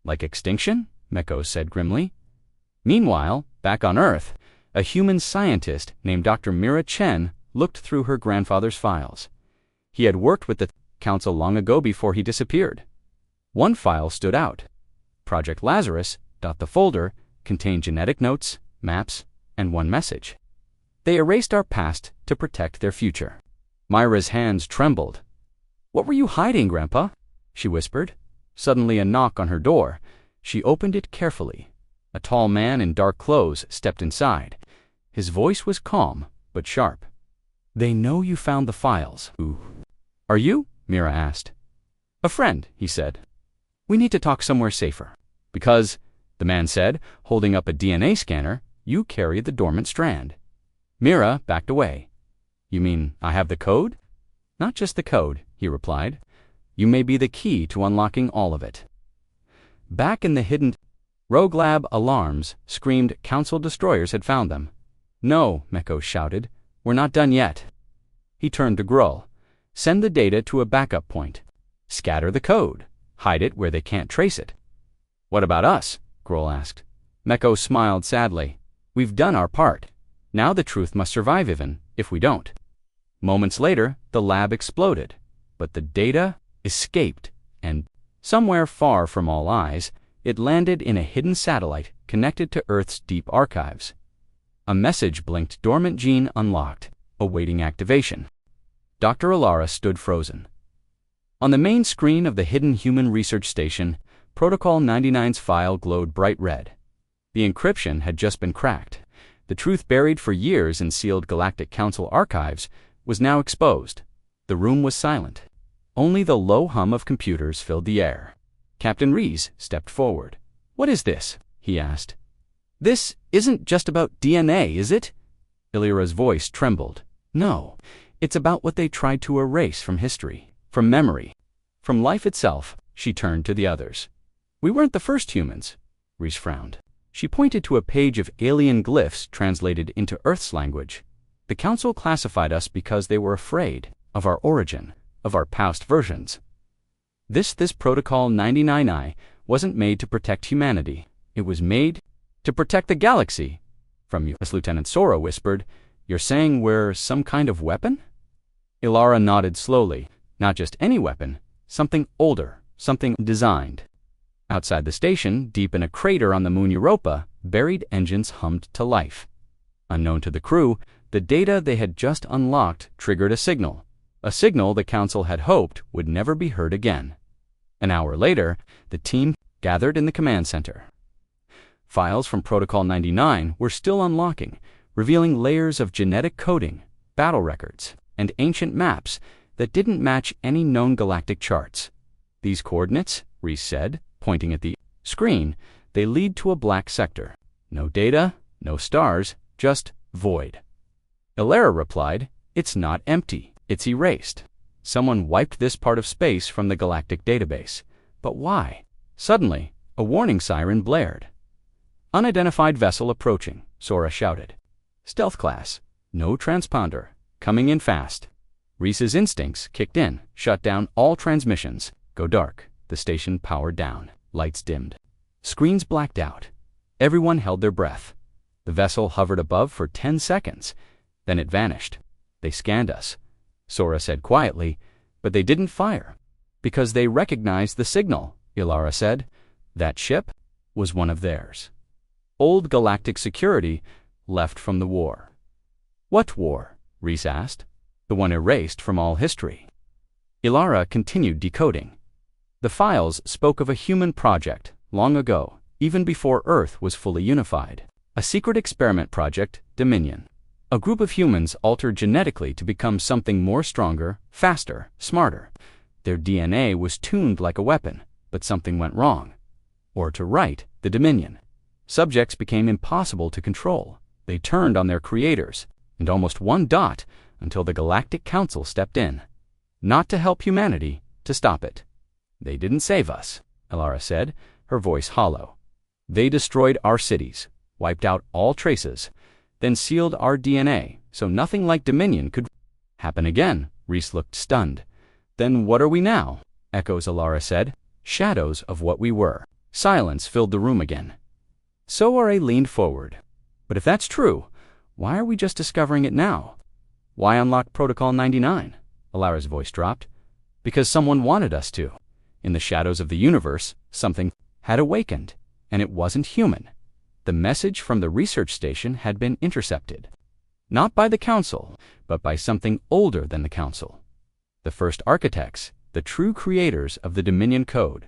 Like extinction? Mekos said grimly. Meanwhile, back on Earth, a human scientist named Dr. Mira Chen looked through her grandfather's files. He had worked with the Council long ago before he disappeared. One file stood out. Project Lazarus. The folder contained genetic notes, maps, and one message. They erased our past to protect their future. Myra's hands trembled. What were you hiding, Grandpa? She whispered. Suddenly a knock on her door. She opened it carefully. A tall man in dark clothes stepped inside. His voice was calm, but sharp. They know you found the files. Who are you? Mira asked. A friend, he said. We need to talk somewhere safer. Because, the man said, holding up a DNA scanner, you carry the dormant strand. Mira backed away. You mean I have the code? Not just the code, he replied. You may be the key to unlocking all of it. Back in the hidden Rogue Lab, alarms screamed Council destroyers had found them. No, Mekos shouted. We're not done yet. He turned to Grull. Send the data to a backup point. Scatter the code. Hide it where they can't trace it. What about us? Grull asked. Mekos smiled sadly. We've done our part. Now the truth must survive even if we don't. Moments later, the lab exploded, but the data escaped, and somewhere far from all eyes, it landed in a hidden satellite connected to Earth's deep archives. A message blinked. Dormant gene unlocked, awaiting activation. Dr. Alara stood frozen. On the main screen of the hidden human research station, Protocol 99's file glowed bright red. The encryption had just been cracked. The truth buried for years in sealed Galactic Council archives was now exposed. The room was silent. Only the low hum of computers filled the air. Captain Rees stepped forward. What is this? He asked. This isn't just about DNA, is it? Illyra's voice trembled. No, it's about what they tried to erase from history, from memory, from life itself. She turned to the others. We weren't the first humans. Rees frowned. She pointed to a page of alien glyphs translated into Earth's language. The Council classified us because they were afraid of our origin, of our past versions. This Protocol 99I wasn't made to protect humanity. It was made to protect the galaxy. From you, as Lieutenant Sora whispered, you're saying we're some kind of weapon? Illyra nodded slowly. Not just any weapon, something older, something designed. Outside the station, deep in a crater on the moon Europa, buried engines hummed to life. Unknown to the crew, the data they had just unlocked triggered a signal the Council had hoped would never be heard again. An hour later, the team gathered in the command center. Files from Protocol 99 were still unlocking, revealing layers of genetic coding, battle records, and ancient maps that didn't match any known galactic charts. These coordinates, Rees said, pointing at the screen, they lead to a black sector. No data, no stars, just void. Illyra replied, it's not empty, it's erased. Someone wiped this part of space from the galactic database. But why? Suddenly, a warning siren blared. Unidentified vessel approaching, Sora shouted. Stealth class, no transponder, coming in fast. Rees's instincts kicked in, shut down all transmissions. Go dark. The station powered down. Lights dimmed. Screens blacked out. Everyone held their breath. The vessel hovered above for 10 seconds. Then it vanished. They scanned us, Sora said quietly, but they didn't fire. Because they recognized the signal, Illyra said. That ship was one of theirs. Old galactic security left from the war. What war? Rees asked. The one erased from all history. Illyra continued decoding. The files spoke of a human project, long ago, even before Earth was fully unified. A secret experiment project, Dominion. A group of humans altered genetically to become something more stronger, faster, smarter. Their DNA was tuned like a weapon, but something went wrong. Or to right, the Dominion. Subjects became impossible to control. They turned on their creators, and almost one dot until the Galactic Council stepped in. Not to help humanity, to stop it. They didn't save us, Alara said, her voice hollow. They destroyed our cities, wiped out all traces, then sealed our DNA so nothing like Dominion could happen again. Reese looked stunned. Then what are we now? Echoes, Alara said. Shadows of what we were. Silence filled the room again. Soare leaned forward. But if that's true, why are we just discovering it now? Why unlock Protocol 99? Alara's voice dropped. Because someone wanted us to. In the shadows of the universe, something had awakened, and it wasn't human. The message from the research station had been intercepted. Not by the Council, but by something older than the Council. The first architects, the true creators of the Dominion Code.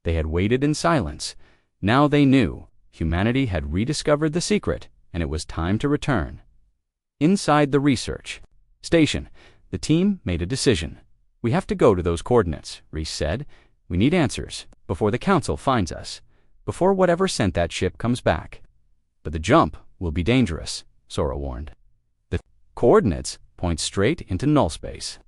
They had waited in silence. Now they knew. Humanity had rediscovered the secret, and it was time to return. Inside the research station, the team made a decision. We have to go to those coordinates, Reese said. We need answers, before the Council finds us, before whatever sent that ship comes back. But the jump will be dangerous, Sora warned. The coordinates point straight into null space.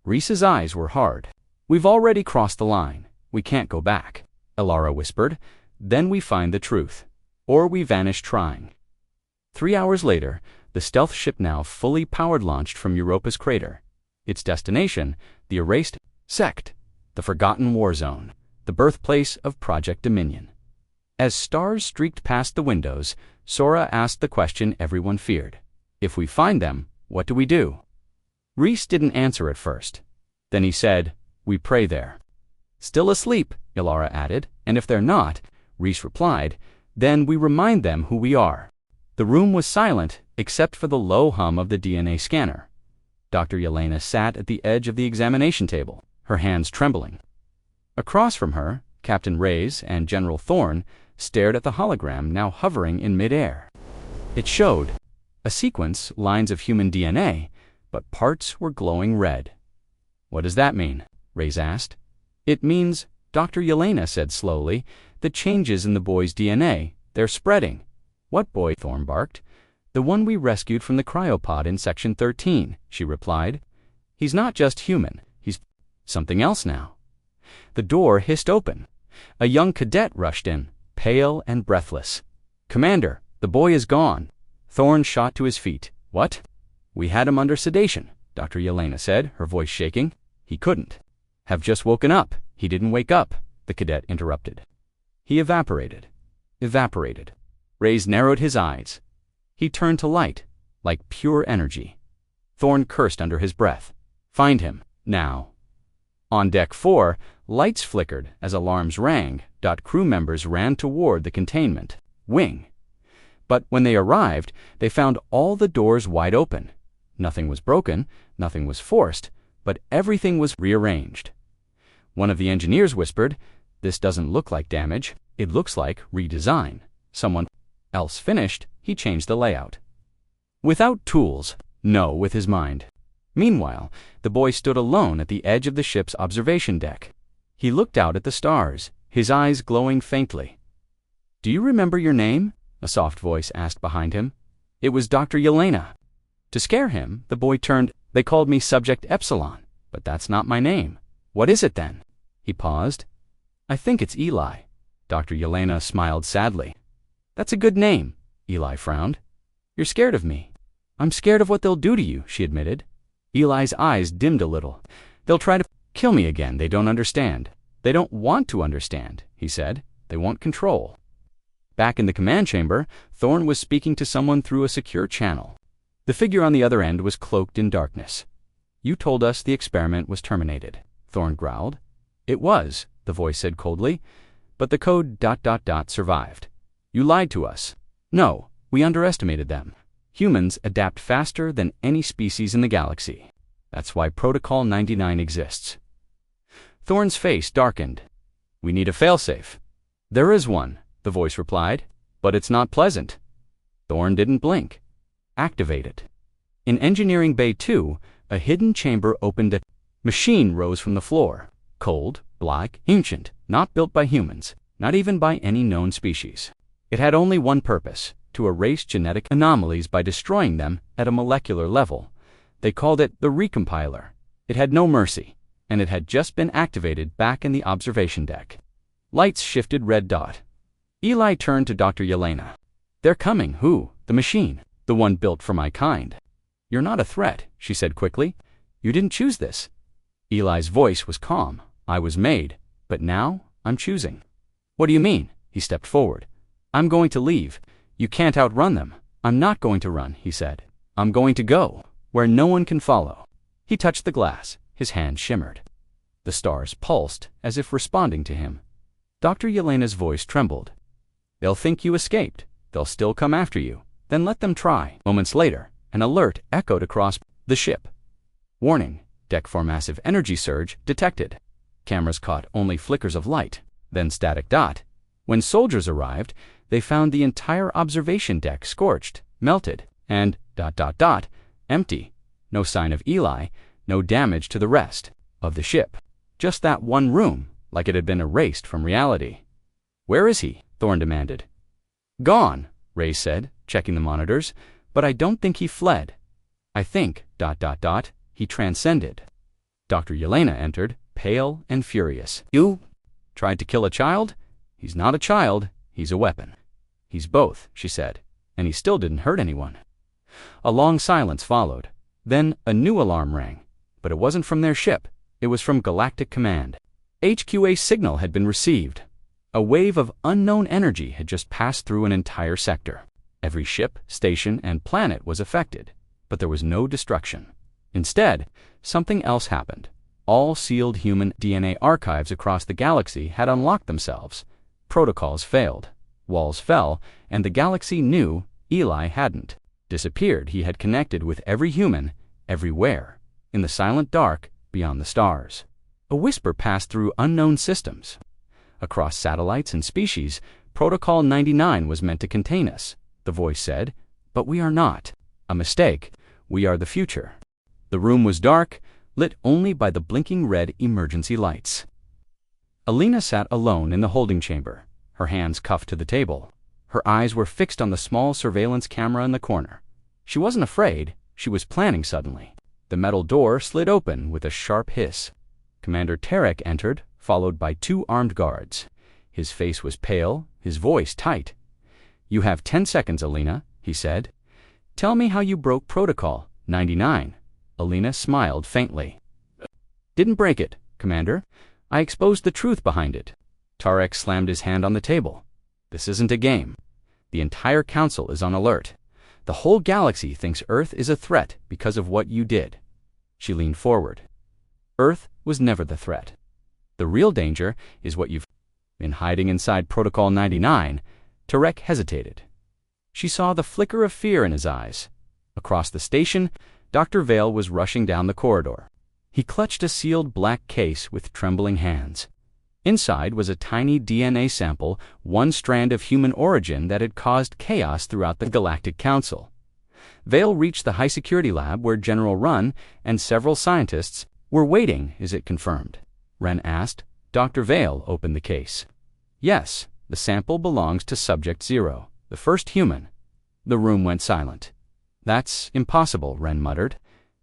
Reese's eyes were hard. We've already crossed the line. We can't go back, Alara whispered. Then we find the truth. Or we vanish trying. 3 hours later, the stealth ship now fully powered launched from Europa's crater. Its destination, the erased sect, the forgotten war zone, the birthplace of Project Dominion. As stars streaked past the windows, Sora asked the question everyone feared. If we find them, what do we do? Reese didn't answer at first. Then he said, we pray there. Still asleep, Alara added, and if they're not, Reese replied, then we remind them who we are. The room was silent, except for the low hum of the DNA scanner. Dr. Yelena sat at the edge of the examination table, her hands trembling. Across from her, Captain Reyes and General Thorne stared at the hologram now hovering in midair. It showed a sequence, lines of human DNA, but parts were glowing red. What does that mean? Reyes asked. It means, Dr. Yelena said slowly, the changes in the boy's DNA, they're spreading. What boy? Thorne barked. The one we rescued from the cryopod in Section 13, she replied. He's not just human, he's something else now. The door hissed open. A young cadet rushed in, pale and breathless. Commander, the boy is gone. Thorne shot to his feet. What? We had him under sedation, Dr. Yelena said, her voice shaking. He couldn't have just woken up. He didn't wake up, the cadet interrupted. He evaporated. Reyes narrowed his eyes. He turned to light, like pure energy. Thorne cursed under his breath. Find him, now. On Deck 4, lights flickered as alarms rang. Crew members ran toward the containment wing. But when they arrived, they found all the doors wide open. Nothing was broken, nothing was forced, but everything was rearranged. One of the engineers whispered, "This doesn't look like damage, it looks like redesign." Someone else finished, he changed the layout. Without tools, no, with his mind. Meanwhile, the boy stood alone at the edge of the ship's observation deck. He looked out at the stars, his eyes glowing faintly. "Do you remember your name?" a soft voice asked behind him. It was Dr. Yelena. To scare him, the boy turned. "They called me Subject Epsilon, but that's not my name. What is it then?" He paused. "I think it's Eli." Dr. Yelena smiled sadly. "That's a good name." Eli frowned. "You're scared of me." "I'm scared of what they'll do to you," she admitted. Eli's eyes dimmed a little. "They'll try to kill me again. They don't understand." "They don't want to understand," he said. "They want control." Back in the command chamber, Thorne was speaking to someone through a secure channel. The figure on the other end was cloaked in darkness. "You told us the experiment was terminated," Thorne growled. "It was," the voice said coldly, "but the code ... survived. You lied to us." "No, we underestimated them. Humans adapt faster than any species in the galaxy. That's why Protocol 99 exists." Thorne's face darkened. "We need a failsafe." "There is one," the voice replied. But it's not pleasant. Thorne didn't blink. Activated. In Engineering Bay 2, a hidden chamber opened. A machine rose from the floor. Cold, black, ancient, not built by humans, not even by any known species. It had only one purpose: to erase genetic anomalies by destroying them at a molecular level. They called it the Recompiler. It had no mercy, and it had just been activated back in the observation deck. Lights shifted red dot. Eli turned to Dr. Yelena. They're coming. Who? The machine. The one built for my kind. You're not a threat, she said quickly. You didn't choose this. Eli's voice was calm. I was made, but now I'm choosing. What do you mean? He stepped forward. I'm going to leave. You can't outrun them. I'm not going to run, he said. I'm going to go where no one can follow. He touched the glass. His hand shimmered. The stars pulsed as if responding to him. Dr. Yelena's voice trembled. They'll think you escaped. They'll still come after you. Then let them try. Moments later, an alert echoed across the ship. Warning, deck for massive energy surge detected. Cameras caught only flickers of light, then static dot. When soldiers arrived, they found the entire observation deck scorched, melted, and ... empty. No sign of Eli, no damage to the rest of the ship. Just that one room, like it had been erased from reality. Where is he? Thorne demanded. Gone, Ray said, checking the monitors, but I don't think he fled. I think ... he transcended. Dr. Yelena entered, pale and furious. You tried to kill a child? He's not a child, he's a weapon. He's both, she said, and he still didn't hurt anyone. A long silence followed. Then a new alarm rang, but it wasn't from their ship. It was from Galactic Command. HQA signal had been received. A wave of unknown energy had just passed through an entire sector. Every ship, station, and planet was affected, but there was no destruction. Instead, something else happened. All sealed human DNA archives across the galaxy had unlocked themselves. Protocols failed. Walls fell, and the galaxy knew Eli hadn't. Disappeared, he had connected with every human, everywhere, in the silent dark beyond the stars. A whisper passed through unknown systems. Across satellites and species, Protocol 99 was meant to contain us, the voice said, but we are not. A mistake. We are the future. The room was dark, lit only by the blinking red emergency lights. Alina sat alone in the holding chamber, her hands cuffed to the table. Her eyes were fixed on the small surveillance camera in the corner. She wasn't afraid, she was planning suddenly. The metal door slid open with a sharp hiss. Commander Tarek entered, followed by 2 armed guards. His face was pale, his voice tight. You have 10 seconds, Alina, he said. Tell me how you broke Protocol 99. Alina smiled faintly. Didn't break it, Commander. I exposed the truth behind it. Tarek slammed his hand on the table. This isn't a game. The entire council is on alert. The whole galaxy thinks Earth is a threat because of what you did. She leaned forward. Earth was never the threat. The real danger is what you've been hiding inside Protocol 99. Tarek hesitated. She saw the flicker of fear in his eyes. Across the station, Dr. Vale was rushing down the corridor. He clutched a sealed black case with trembling hands. Inside was a tiny DNA sample, one strand of human origin that had caused chaos throughout the Galactic Council. Vale reached the high-security lab where General Run and several scientists were waiting. Is it confirmed? Wren asked. Dr. Vale opened the case. Yes, the sample belongs to Subject 0, the first human. The room went silent. That's impossible, Wren muttered.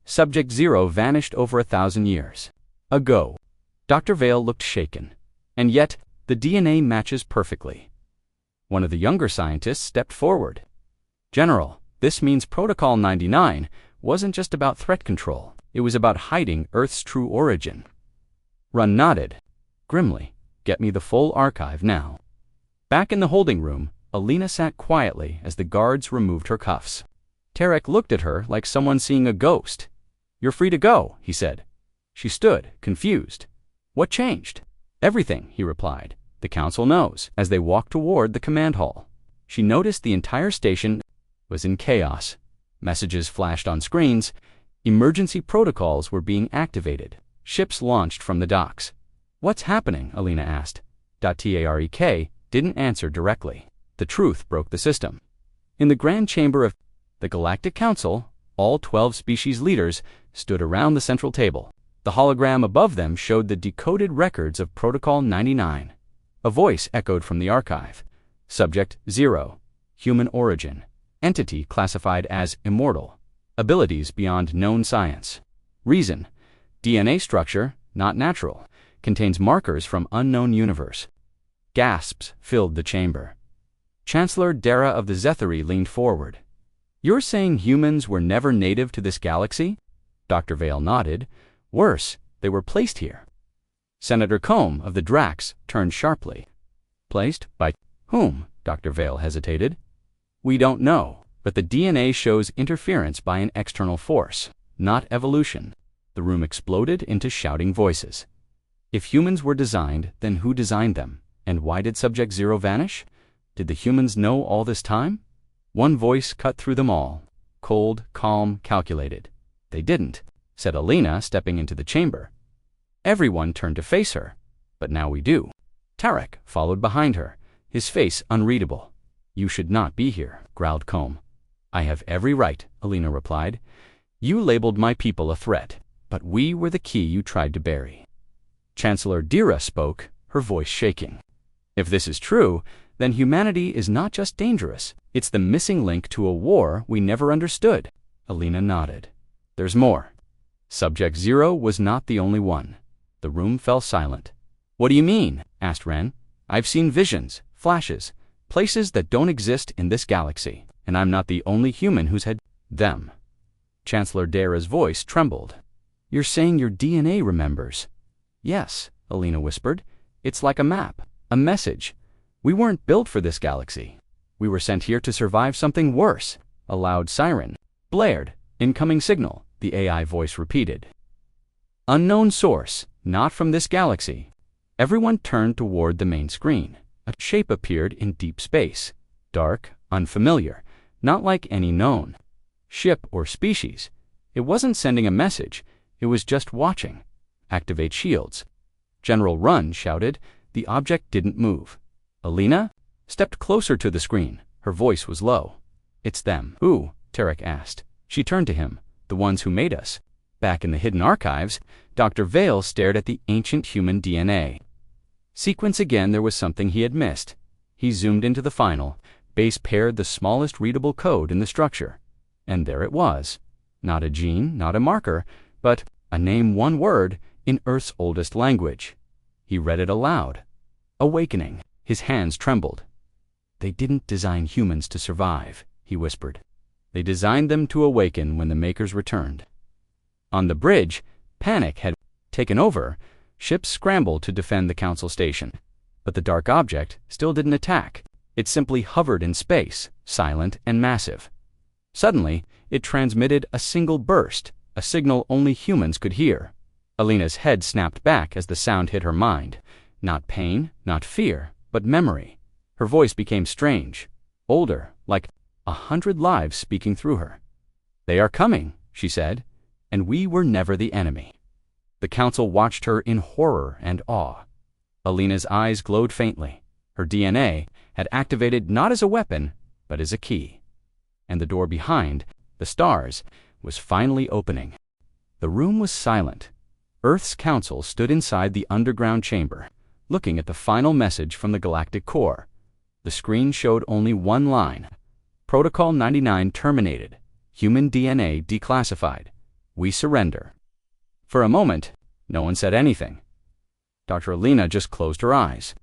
Subject 0 vanished over 1,000 years ago. Dr. Vale looked shaken. And yet, the DNA matches perfectly. One of the younger scientists stepped forward. General, this means Protocol 99 wasn't just about threat control. It was about hiding Earth's true origin. Run nodded. Grimly, get me the full archive now. Back in the holding room, Alina sat quietly as the guards removed her cuffs. Tarek looked at her like someone seeing a ghost. You're free to go, he said. She stood, confused. What changed? Everything, he replied. The council knows. As they walked toward the command hall, she noticed the entire station was in chaos. Messages flashed on screens. Emergency protocols were being activated. Ships launched from the docks. What's happening? Alina asked. Tarek didn't answer directly. The truth broke the system. In the grand chamber of the Galactic Council, all 12 species leaders stood around the central table. The hologram above them showed the decoded records of Protocol 99. A voice echoed from the archive. Subject 0. Human origin. Entity classified as immortal. Abilities beyond known science. Reason. DNA structure, not natural. Contains markers from unknown universe. Gasps filled the chamber. Chancellor Dara of the Zethari leaned forward. You're saying humans were never native to this galaxy? Dr. Vale nodded. Worse, they were placed here. Senator Combe of the Drax turned sharply. Placed by whom? Dr. Vale hesitated. We don't know, but the DNA shows interference by an external force, not evolution. The room exploded into shouting voices. If humans were designed, then who designed them? And why did Subject 0 vanish? Did the humans know all this time? One voice cut through them all. Cold, calm, calculated. They didn't, said Alina, stepping into the chamber. Everyone turned to face her. But now we do. Tarek followed behind her, his face unreadable. You should not be here, growled Combe. I have every right, Alina replied. You labeled my people a threat, but we were the key you tried to bury. Chancellor Dira spoke, her voice shaking. If this is true, then humanity is not just dangerous, it's the missing link to a war we never understood. Alina nodded. There's more. Subject 0 was not the only one. The room fell silent. What do you mean? Asked Ren. I've seen visions, flashes, places that don't exist in this galaxy, and I'm not the only human who's had them. Chancellor Dara's voice trembled. You're saying your DNA remembers? Yes, Alina whispered. It's like a map, a message. We weren't built for this galaxy. We were sent here to survive something worse. A loud siren blared. Incoming signal, the AI voice repeated. Unknown source, not from this galaxy. Everyone turned toward the main screen. A shape appeared in deep space. Dark, unfamiliar, not like any known ship or species. It wasn't sending a message. It was just watching. Activate shields. General Run shouted. The object didn't move. Alina stepped closer to the screen. Her voice was low. It's them. Who? Tarek asked. She turned to him. The ones who made us. Back in the hidden archives, Dr. Vale stared at the ancient human DNA. Sequence again, there was something he had missed. He zoomed into the final. Base paired the smallest readable code in the structure. And there it was. Not a gene, not a marker, but a name, one word, in Earth's oldest language. He read it aloud. Awakening. His hands trembled. They didn't design humans to survive, he whispered. They designed them to awaken when the Makers returned. On the bridge, panic had taken over. Ships scrambled to defend the Council station. But the dark object still didn't attack. It simply hovered in space, silent and massive. Suddenly, it transmitted a single burst, a signal only humans could hear. Alina's head snapped back as the sound hit her mind. Not pain, not fear, but memory. Her voice became strange, older, like 100 lives speaking through her. They are coming, she said, and we were never the enemy. The Council watched her in horror and awe. Alina's eyes glowed faintly. Her DNA had activated not as a weapon, but as a key. And the door behind, the stars, was finally opening. The room was silent. Earth's Council stood inside the underground chamber, looking at the final message from the galactic core. The screen showed only one line. Protocol 99 terminated. Human DNA declassified. We surrender. For a moment, no one said anything. Dr. Alina just closed her eyes.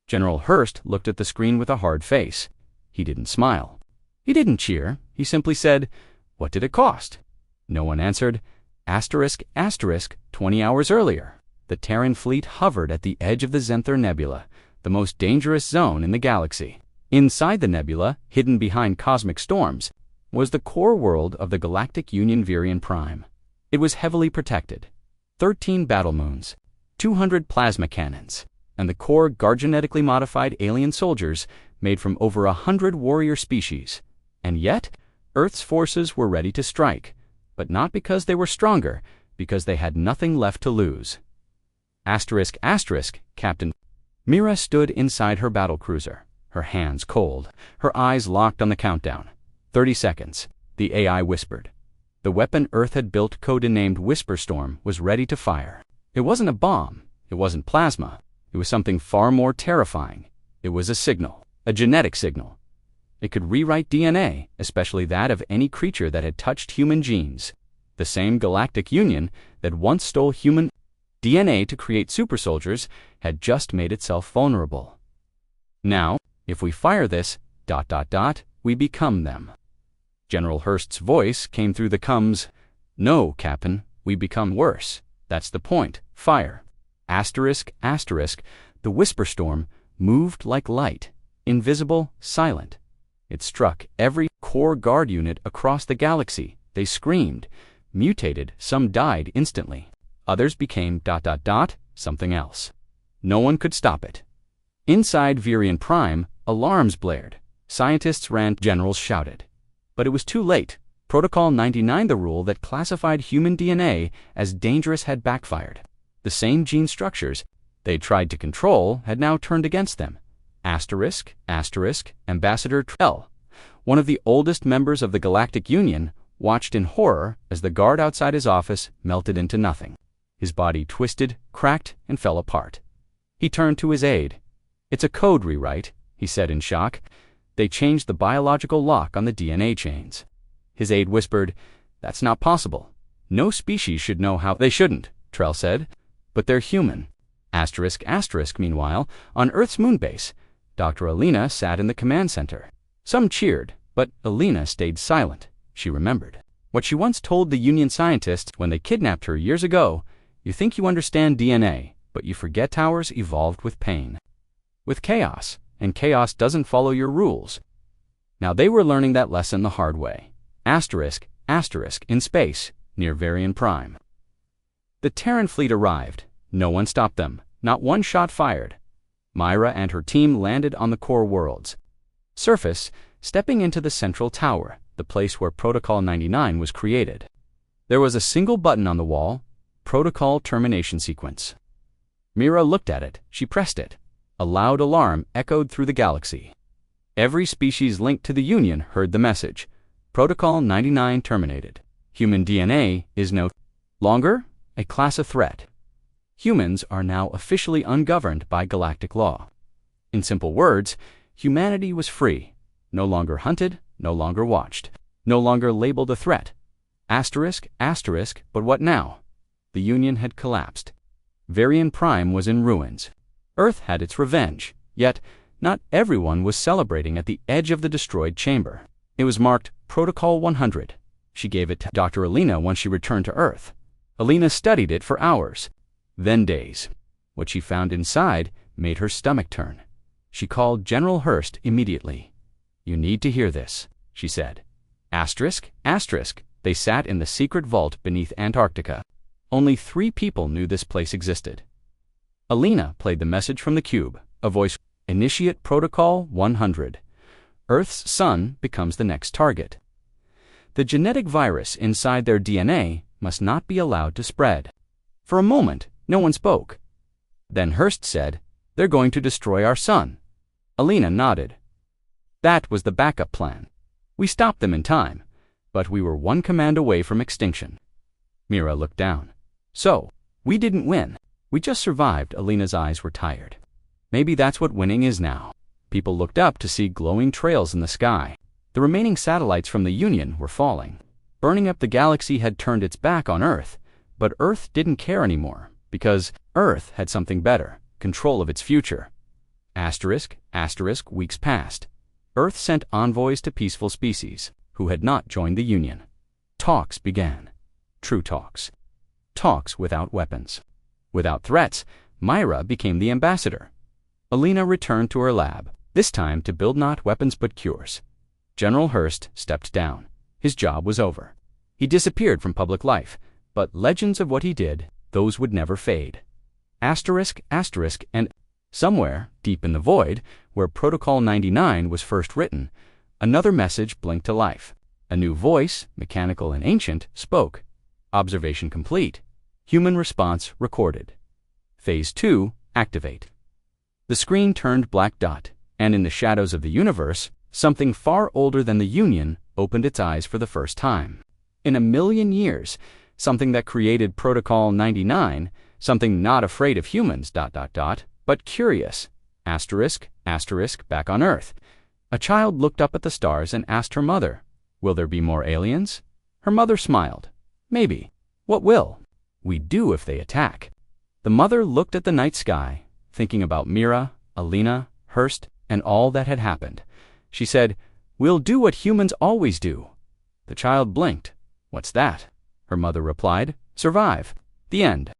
General Hurst looked at the screen with a hard face. He didn't smile. He didn't cheer. He simply said, "What did it cost?" No one answered. Asterisk, asterisk, 20 hours earlier. The Terran fleet hovered at the edge of the Zenther Nebula, the most dangerous zone in the galaxy. Inside the nebula, hidden behind cosmic storms, was the core world of the Galactic Union Virion Prime. It was heavily protected. 13 battle moons, 200 plasma cannons, and the core genetically modified alien soldiers made from over 100 warrior species. And yet, Earth's forces were ready to strike, but not because they were stronger, because they had nothing left to lose. Asterisk, asterisk, Captain. Mira stood inside her battlecruiser, her hands cold, her eyes locked on the countdown. 30 seconds, the AI whispered. The weapon Earth had built, codenamed Whisperstorm, was ready to fire. It wasn't a bomb. It wasn't plasma. It was something far more terrifying. It was a signal, a genetic signal. It could rewrite DNA, especially that of any creature that had touched human genes. The same Galactic Union that once stole human DNA to create super soldiers had just made itself vulnerable. Now, if we fire this, we become them. General Hurst's voice came through the comms. No, Captain, we become worse. That's the point. Fire. Asterisk, asterisk, the Whisperstorm moved like light, invisible, silent. It struck every core guard unit across the galaxy. They screamed, mutated, some died instantly. Others became something else. No one could stop it. Inside Virion Prime, alarms blared. Scientists ran, generals shouted. But it was too late. Protocol 99, the rule that classified human DNA as dangerous, had backfired. The same gene structures they tried to control had now turned against them. Asterisk, asterisk, Ambassador Trell, one of the oldest members of the Galactic Union, watched in horror as the guard outside his office melted into nothing. His body twisted, cracked, and fell apart. He turned to his aide. "It's a code rewrite," he said in shock. "They changed the biological lock on the DNA chains." His aide whispered, "That's not possible. No species should know how." "They shouldn't," Trell said, "but they're human." Asterisk, asterisk, meanwhile, on Earth's moonbase, Dr. Alina sat in the command center. Some cheered, but Alina stayed silent. She remembered what she once told the Union scientists when they kidnapped her years ago. You think you understand DNA, but you forget towers evolved with pain, with chaos, and chaos doesn't follow your rules. Now they were learning that lesson the hard way. Asterisk, asterisk, in space, near Virion Prime. The Terran fleet arrived. No one stopped them. Not one shot fired. Myra and her team landed on the core worlds. Surface, stepping into the central tower, the place where Protocol 99 was created. There was a single button on the wall, Protocol Termination Sequence. Mira looked at it. She pressed it. A loud alarm echoed through the galaxy. Every species linked to the Union heard the message. Protocol 99 terminated. Human DNA is no longer a class of threat. Humans are now officially ungoverned by galactic law. In simple words, humanity was free, no longer hunted, no longer watched, no longer labeled a threat. Asterisk, asterisk, but what now? The Union had collapsed. Virion Prime was in ruins. Earth had its revenge, yet not everyone was celebrating at the edge of the destroyed chamber. It was marked Protocol 100. She gave it to Dr. Alina when she returned to Earth. Alina studied it for hours, then days. What she found inside made her stomach turn. She called General Hurst immediately. "You need to hear this," she said. Asterisk, asterisk, they sat in the secret vault beneath Antarctica. Only 3 people knew this place existed. Alina played the message from the cube, a voice. "Initiate Protocol 100. Earth's sun becomes the next target. The genetic virus inside their DNA must not be allowed to spread." For a moment, no one spoke. Then Hurst said, "They're going to destroy our sun." Alina nodded. "That was the backup plan. We stopped them in time, but we were one command away from extinction." Mira looked down. "So, we didn't win. We just survived." Alina's eyes were tired. "Maybe that's what winning is now." People looked up to see glowing trails in the sky. The remaining satellites from the Union were falling. Burning up the galaxy had turned its back on Earth, but Earth didn't care anymore, because Earth had something better, control of its future. Asterisk, asterisk, weeks passed. Earth sent envoys to peaceful species, who had not joined the Union. Talks began. True talks. Talks without weapons. Without threats, Myra became the ambassador. Alina returned to her lab, this time to build not weapons but cures. General Hurst stepped down. His job was over. He disappeared from public life, but legends of what he did, those would never fade. Asterisk, asterisk, and somewhere, deep in the void, where Protocol 99 was first written, another message blinked to life. A new voice, mechanical and ancient, spoke. Observation complete. Human response recorded. Phase 2, activate. The screen turned black dot, and in the shadows of the universe, something far older than the Union opened its eyes for the first time. In a million years, something that created Protocol 99, something not afraid of humans, but curious, back on Earth. A child looked up at the stars and asked her mother, "Will there be more aliens?" Her mother smiled. "Maybe. What will? We do if they attack." The mother looked at the night sky, thinking about Mira, Alina, Hurst, and all that had happened. She said, "We'll do what humans always do." The child blinked. "What's that?" Her mother replied, "Survive. The end."